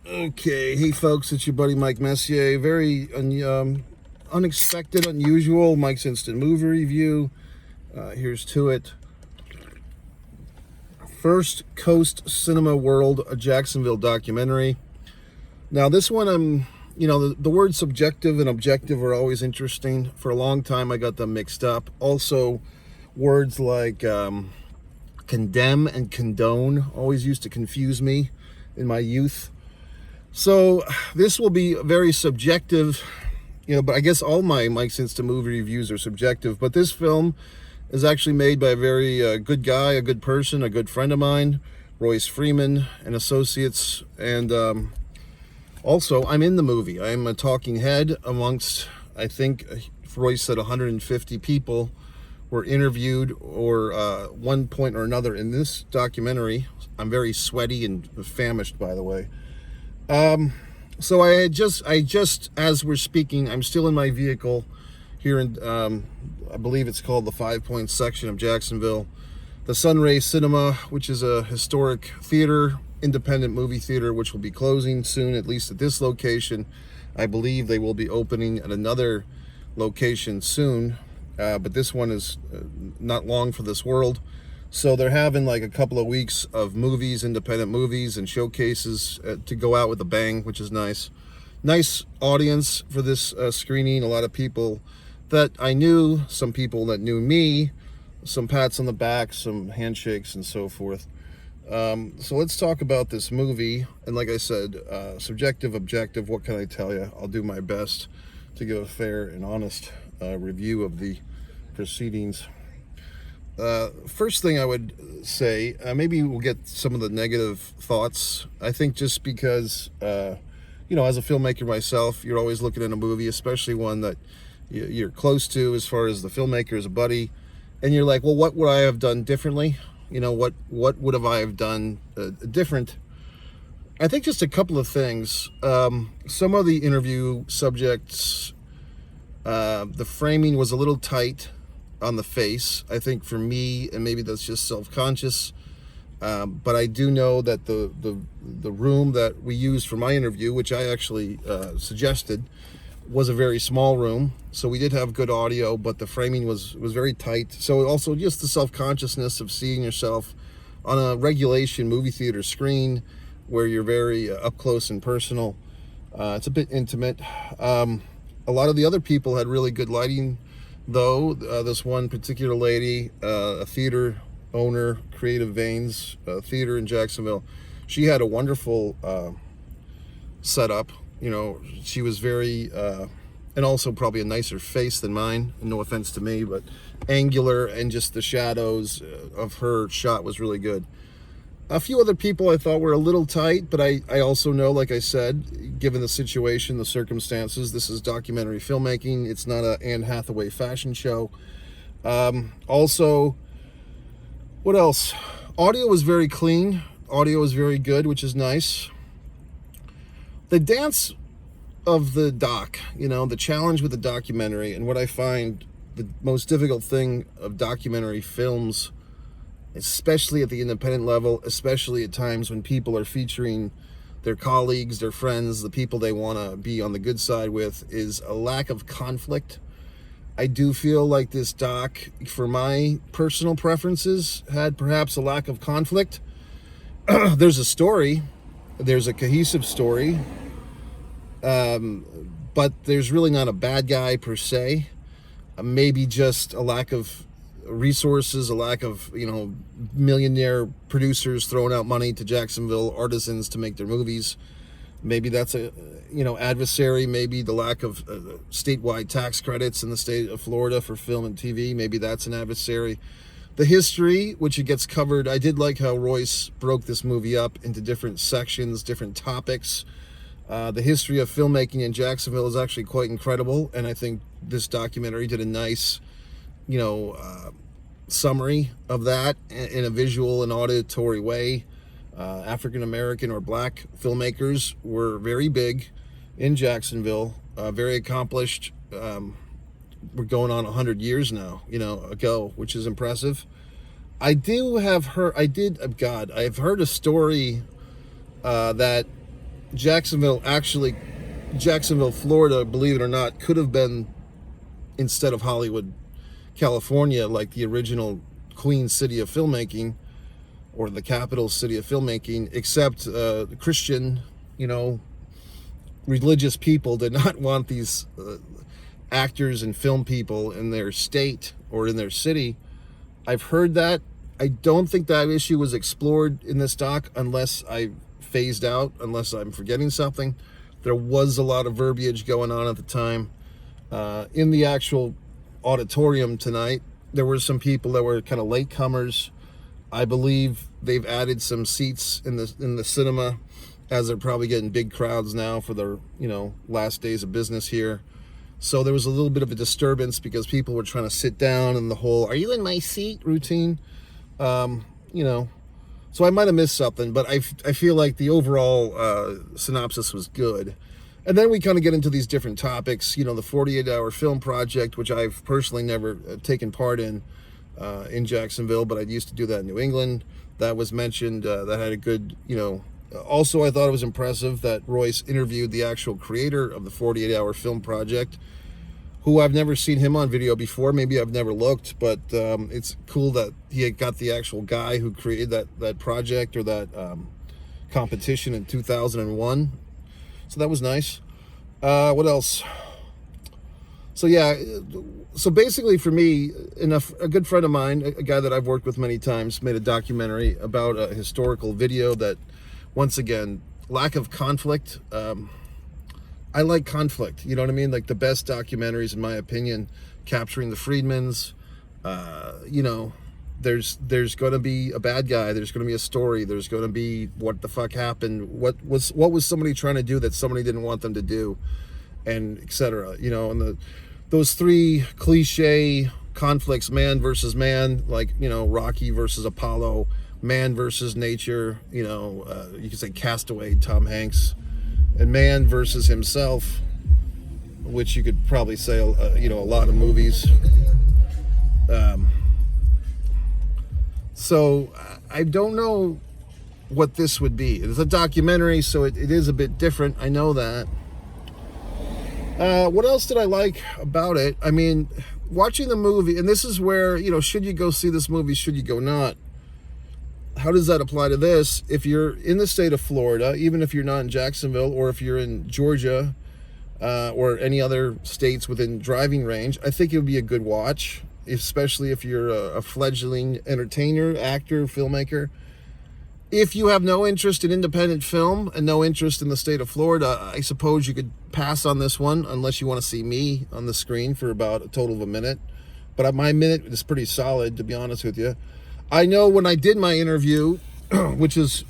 Okay, hey folks, it's your buddy Mike Messier. Very unexpected, unusual Mike's Instant Movie Review. Here's to it. First Coast Cinema World, a Jacksonville documentary. Now this one, the words subjective and objective are always interesting. For a long time I got them mixed up. Also, words like condemn and condone always used to confuse me in my youth. So this will be very subjective, but I guess all my Mike's Instant Movie Reviews are subjective. But this film is actually made by a very good guy, a good person, a good friend of mine, Royce Freeman and Associates. And also, I'm in the movie. I'm a talking head amongst, I think, Royce said 150 people were interviewed or one point or another in this documentary. I'm very sweaty and famished, by the way. So I just, as we're speaking, I'm still in my vehicle here in, I believe it's called the 5 Point section of Jacksonville. The Sunray Cinema, which is a historic theater, independent movie theater, which will be closing soon, at least at this location. I believe they will be opening at another location soon, but this one is not long for this world. So they're having like a couple of weeks of movies, independent movies and showcases to go out with a bang, which is nice. Nice audience for this screening. A lot of people that I knew, some people that knew me, some pats on the back, some handshakes and so forth. So let's talk about this movie. And like I said, subjective, objective, what can I tell you? I'll do my best to give a fair and honest review of the proceedings. First thing I would say, maybe we'll get some of the negative thoughts. I think just because, as a filmmaker myself, you're always looking at a movie, especially one that you're close to as far as the filmmaker is a buddy, and you're like, well, what would I have done differently? What would have I have done different? I think just a couple of things. Some of the interview subjects, the framing was a little tight on the face, I think, for me, and maybe that's just self-conscious, but I do know that the room that we used for my interview, which I actually suggested, was a very small room, so we did have good audio, but the framing was very tight. So also just the self-consciousness of seeing yourself on a regulation movie theater screen where you're very up close and personal. It's a bit intimate. A lot of the other people had really good lighting, though. This one particular lady, a theater owner, Creative Veins Theater in Jacksonville, she had a wonderful setup. She was very, and also probably a nicer face than mine, no offense to me, but angular, and just the shadows of her shot was really good. A few other people I thought were a little tight, but I also know, like I said, given the situation, the circumstances, this is documentary filmmaking. It's not a Anne Hathaway fashion show. Also, what else? Audio was very clean. Audio was very good, which is nice. The dance of the doc, the challenge with the documentary, and what I find the most difficult thing of documentary films, especially at the independent level, especially at times when people are featuring their colleagues, their friends, the people they want to be on the good side with, is a lack of conflict. I do feel like this doc, for my personal preferences, had perhaps a lack of conflict. There's a story, there's a cohesive story, but there's really not a bad guy per se. Maybe just a lack of resources, a lack of millionaire producers throwing out money to Jacksonville artisans to make their movies. Maybe that's a adversary. Maybe the lack of statewide tax credits in the state of Florida for film and TV, maybe that's an adversary. The history, which it gets covered, I did like how Royce broke this movie up into different sections, different topics. The history of filmmaking in Jacksonville is actually quite incredible, and I think this documentary did a nice summary of that in a visual and auditory way. African American or black filmmakers were very big in Jacksonville, very accomplished. We're going on 100 years now, ago, which is impressive. I've heard a story that Jacksonville, Florida, believe it or not, could have been, instead of Hollywood, California, like the original Queen City of filmmaking, or the capital city of filmmaking, except Christian, religious people did not want these actors and film people in their state or in their city. I've heard that. I don't think that issue was explored in this doc, unless I phased out, unless I'm forgetting something. There was a lot of verbiage going on at the time. In the actual auditorium tonight, there were some people that were kind of latecomers. I believe they've added some seats in the cinema, as they're probably getting big crowds now for their last days of business here. So there was a little bit of a disturbance because people were trying to sit down, and the whole "are you in my seat" routine. So I might have missed something, but I feel like the overall synopsis was good. And then we kind of get into these different topics, the 48-hour film project, which I've personally never taken part in Jacksonville, but I used to do that in New England. That was mentioned. That had a good, Also, I thought it was impressive that Royce interviewed the actual creator of the 48-hour film project, who I've never seen him on video before. Maybe I've never looked, but it's cool that he had got the actual guy who created that project, or that competition in 2001. So that was nice. What else? So yeah, so basically for me, a good friend of mine, a guy that I've worked with many times, made a documentary about a historical video that, once again, lack of conflict. I like conflict, you know what I mean? Like the best documentaries, in my opinion, capturing the Freedmans. There's going to be a bad guy. There's going to be a story. There's going to be what the fuck happened. What was somebody trying to do that somebody didn't want them to do, and etc. And those three cliche conflicts: man versus man, like Rocky versus Apollo, man versus nature. You could say Castaway, Tom Hanks. And man versus himself, which you could probably say, a lot of movies. So I don't know what this would be. It's a documentary, so it is a bit different. I know that. What else did I like about it? I mean, watching the movie, and this is where, should you go see this movie? Should you go not? How does that apply to this? If you're in the state of Florida, even if you're not in Jacksonville, or if you're in Georgia, or any other states within driving range, I think it would be a good watch, especially if you're a fledgling entertainer, actor, filmmaker. If you have no interest in independent film and no interest in the state of Florida, I suppose you could pass on this one, unless you want to see me on the screen for about a total of a minute. But my minute is pretty solid, to be honest with you. I know when I did my interview, which is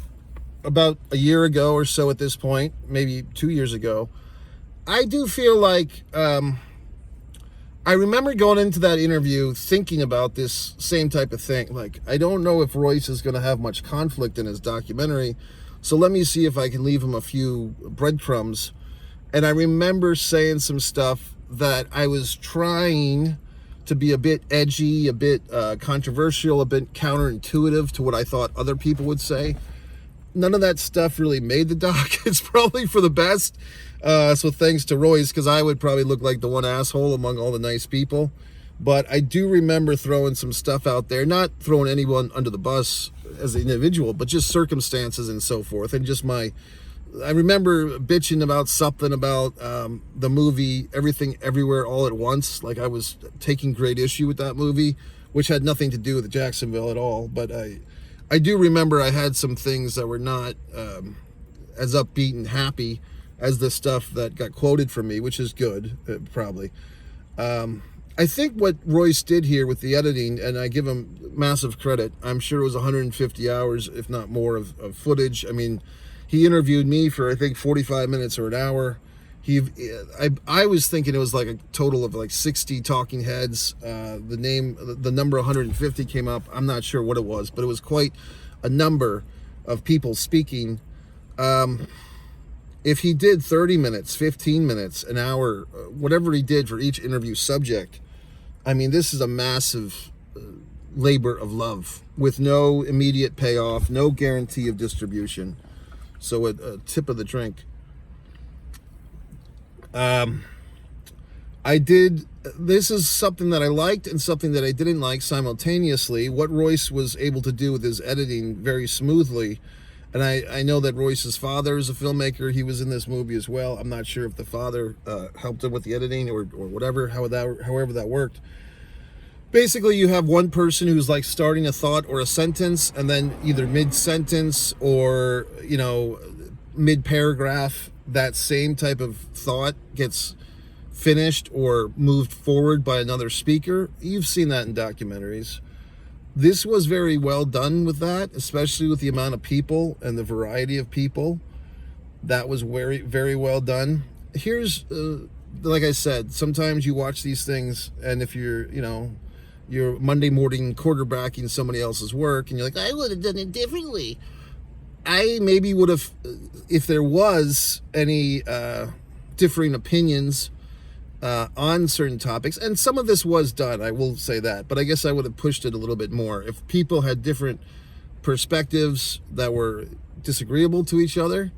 about a year ago or so at this point, maybe 2 years ago, I do feel like I remember going into that interview thinking about this same type of thing. Like, I don't know if Royce is going to have much conflict in his documentary, so let me see if I can leave him a few breadcrumbs. And I remember saying some stuff that I was trying to be a bit edgy, a bit controversial, a bit counterintuitive to what I thought other people would say. None of that stuff really made the doc. It's probably for the best. So thanks to Royce, because I would probably look like the one asshole among all the nice people. But I do remember throwing some stuff out there, not throwing anyone under the bus as an individual, but just circumstances and so forth. And just I remember bitching about something about the movie Everything Everywhere All at Once. Like, I was taking great issue with that movie, which had nothing to do with Jacksonville at all. But I do remember I had some things that were not as upbeat and happy as the stuff that got quoted from me, which is good, probably. I think what Royce did here with the editing, and I give him massive credit, I'm sure it was 150 hours, if not more, of footage. I mean, he interviewed me for, I think, 45 minutes or an hour. I was thinking it was like a total of like 60 talking heads. The number 150 came up. I'm not sure what it was, but it was quite a number of people speaking. If he did 30 minutes, 15 minutes, an hour, whatever he did for each interview subject, I mean, this is a massive labor of love with no immediate payoff, no guarantee of distribution. So a tip of the drink. This is something that I liked and something that I didn't like simultaneously. What Royce was able to do with his editing very smoothly. And I know that Royce's father is a filmmaker. He was in this movie as well. I'm not sure if the father helped him with the editing or whatever, however that worked. Basically, you have one person who's like starting a thought or a sentence, and then either mid-sentence or, mid-paragraph, that same type of thought gets finished or moved forward by another speaker. You've seen that in documentaries. This was very well done with that, especially with the amount of people and the variety of people. That was very, very well done. Here's, like I said, sometimes you watch these things, and if you're Monday morning quarterbacking somebody else's work, and you're like, I would have done it differently. I maybe would have, if there was any differing opinions on certain topics, and some of this was done, I will say that, but I guess I would have pushed it a little bit more. If people had different perspectives that were disagreeable to each other,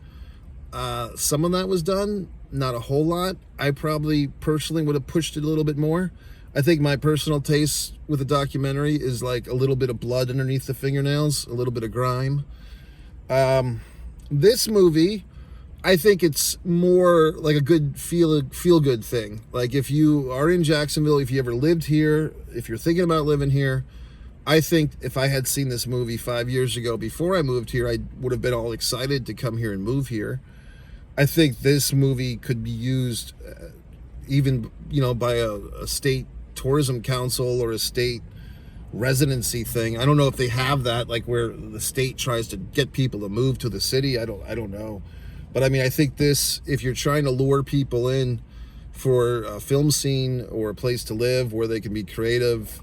some of that was done, not a whole lot. I probably personally would have pushed it a little bit more. I think my personal taste with a documentary is like a little bit of blood underneath the fingernails, a little bit of grime. This movie, I think it's more like a good feel good thing. Like if you are in Jacksonville, if you ever lived here, if you're thinking about living here, I think if I had seen this movie 5 years ago before I moved here, I would have been all excited to come here and move here. I think this movie could be used even, by a state tourism council or a state residency thing. I don't know if they have that, like where the state tries to get people to move to the city. I don't know. But I mean, I think this, if you're trying to lure people in for a film scene or a place to live where they can be creative,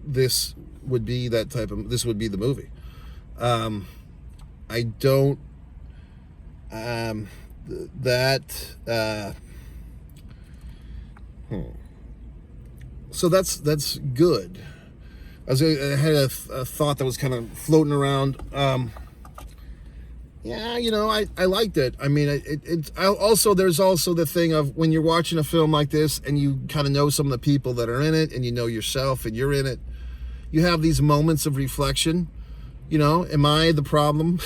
this would be this would be the movie. I don't, so that's good. I had a thought that was kind of floating around. I liked it. I mean, there's also the thing of when you're watching a film like this and you kind of know some of the people that are in it and you know yourself and you're in it, you have these moments of reflection. Am I the problem?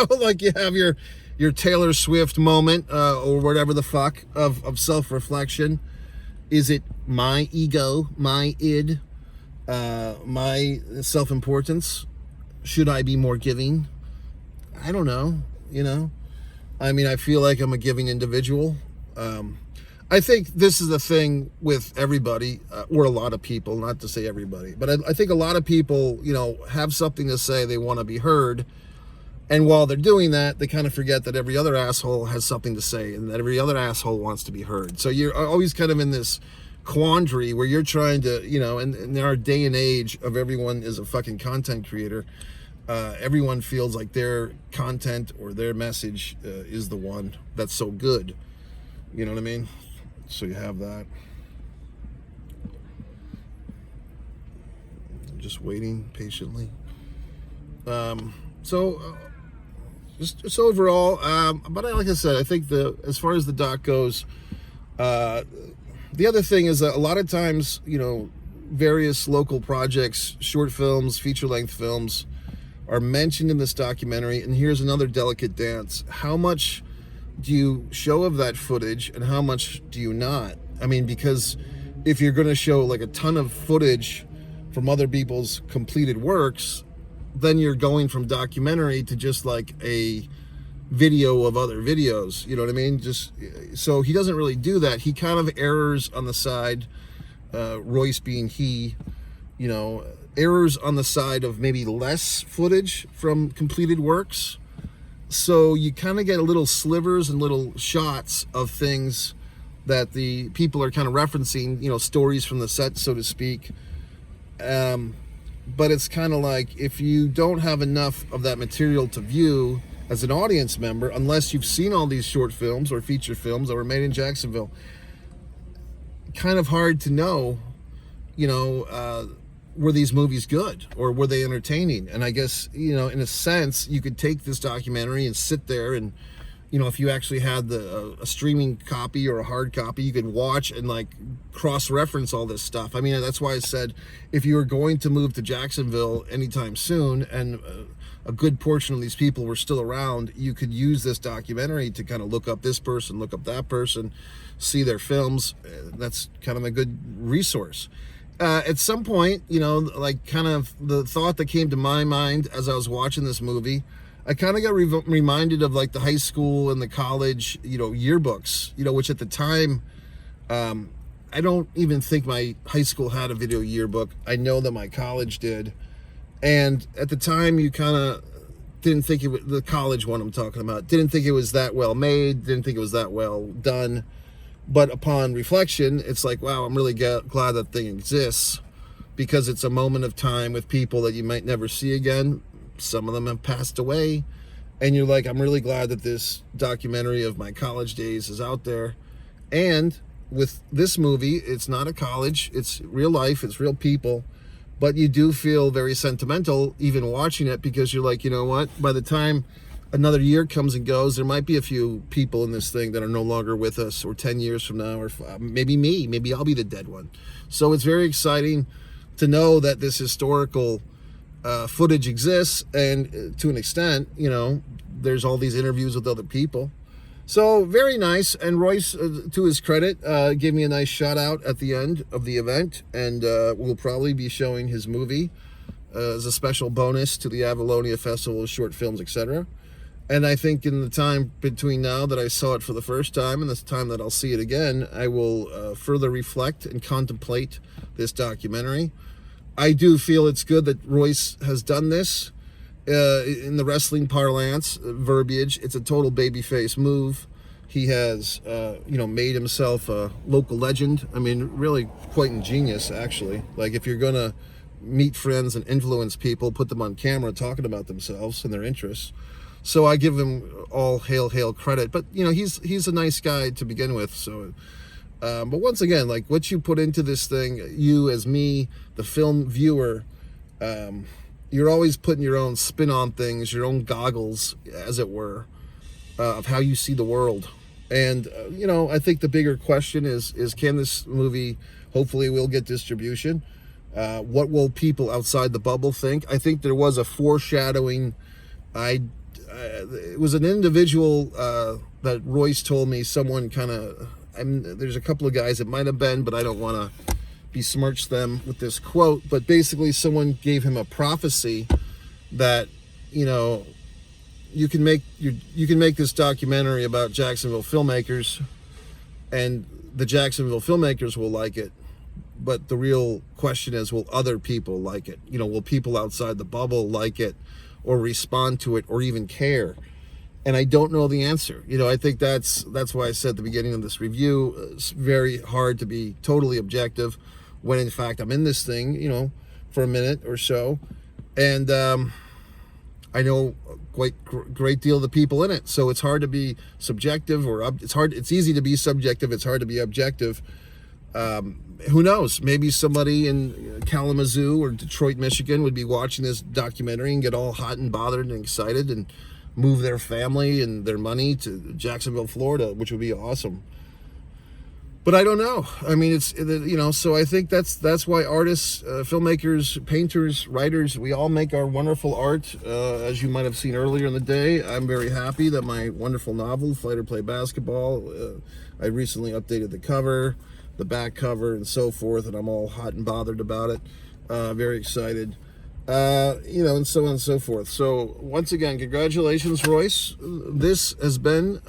Like you have your Taylor Swift moment or whatever the fuck of self-reflection. Is it my ego, my id, my self-importance? Should I be more giving? I don't know, I mean, I feel like I'm a giving individual. I think this is the thing with everybody, or a lot of people, not to say everybody, but I think a lot of people, have something to say, they want to be heard. And while they're doing that, they kind of forget that every other asshole has something to say and that every other asshole wants to be heard. So you're always kind of in this quandary where you're trying to, in our day and age of everyone is a fucking content creator, everyone feels like their content or their message is the one that's so good. You know what I mean? So you have that. I'm just waiting patiently. Just overall, but like I said, I think as far as the doc goes, the other thing is that a lot of times, various local projects, short films, feature-length films are mentioned in this documentary, and here's another delicate dance. How much do you show of that footage and how much do you not? I mean, because if you're going to show like a ton of footage from other people's completed works, then you're going from documentary to just like a video of other videos, you know what I mean? Just so he doesn't really do that. He kind of errs on the side, Royce being he, errors on the side of maybe less footage from completed works. So you kind of get little slivers and little shots of things that the people are kind of referencing, stories from the set, so to speak. But it's kind of like if you don't have enough of that material to view as an audience member, unless you've seen all these short films or feature films that were made in Jacksonville, kind of hard to know, were these movies good or were they entertaining? And I guess, in a sense, you could take this documentary and sit there and, if you actually had a streaming copy or a hard copy, you could watch and like cross-reference all this stuff. I mean, that's why I said if you were going to move to Jacksonville anytime soon and a good portion of these people were still around, you could use this documentary to kind of look up this person, look up that person, see their films. That's kind of a good resource. At some point, like kind of the thought that came to my mind as I was watching this movie, I kind of got reminded of like the high school and the college, yearbooks, which at the time, I don't even think my high school had a video yearbook. I know that my college did. And at the time, you kind of didn't think it was, the college one I'm talking about, didn't think it was that well made, didn't think it was that well done. But upon reflection, it's like, wow, I'm really glad that thing exists, because it's a moment of time with people that you might never see again. Some of them have passed away. And you're like, I'm really glad that this documentary of my college days is out there. And with this movie, it's not a college, it's real life, it's real people. But you do feel very sentimental even watching it, because you're like, you know what? By the time another year comes and goes, there might be a few people in this thing that are no longer with us, or 10 years from now, or maybe me. Maybe I'll be the dead one. So it's very exciting to know that this historical footage exists, and to an extent, there's all these interviews with other people. So very nice. And Royce, to his credit, gave me a nice shout out at the end of the event, and we'll probably be showing his movie as a special bonus to the Avalonia Festival of Short Films, etc. And I think in the time between now that I saw it for the first time and this time that I'll see it again, I will further reflect and contemplate this documentary. I do feel it's good that Royce has done this. In the wrestling parlance, verbiage, it's a total babyface move. He has, made himself a local legend. I mean, really quite ingenious, actually. Like, if you're going to meet friends and influence people, put them on camera talking about themselves and their interests. So I give him all hail credit. But, he's a nice guy to begin with. So, but once again, like, what you put into this thing, you as me, the film viewer, you're always putting your own spin on things, your own goggles, as it were, of how you see the world. And, I think the bigger question is can this movie, hopefully will get distribution? What will people outside the bubble think? I think there was a foreshadowing. It was an individual that Royce told me, someone kind of, there's a couple of guys it might have been, but I don't want to besmirch them with this quote, but basically someone gave him a prophecy that you can make this documentary about Jacksonville filmmakers, and the Jacksonville filmmakers will like it, but the real question is, will other people like it? Will people outside the bubble like it, or respond to it, or even care? And I don't know the answer. I think that's why I said at the beginning of this review, it's very hard to be totally objective, when in fact I'm in this thing, for a minute or so, and I know a great deal of the people in it. So it's hard to be subjective, or it's easy to be subjective. It's hard to be objective. Who knows? Maybe somebody in Kalamazoo or Detroit, Michigan would be watching this documentary and get all hot and bothered and excited and move their family and their money to Jacksonville, Florida, which would be awesome. But I don't know. I mean, so I think that's why artists, filmmakers, painters, writers, we all make our wonderful art. As you might have seen earlier in the day, I'm very happy that my wonderful novel, Fight or Play Basketball, I recently updated the cover, the back cover, and so forth, and I'm all hot and bothered about it. Very excited. And so on and so forth. So once again, congratulations, Royce. This has been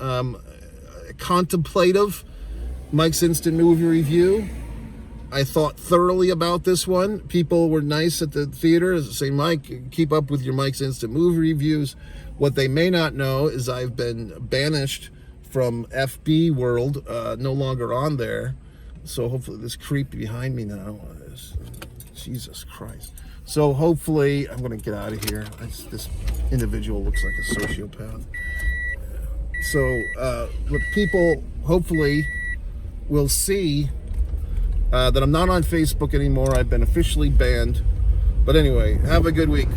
contemplative Mike's Instant Movie Review. I thought thoroughly about this one. People were nice at the theater, saying, Mike, keep up with your Mike's Instant Movie Reviews. What they may not know is I've been banished from FB World, no longer on there. So hopefully this creep behind me now is, Jesus Christ. So hopefully, I'm going to get out of here. This individual looks like a sociopath. So people hopefully will see that I'm not on Facebook anymore. I've been officially banned But anyway, have a good week.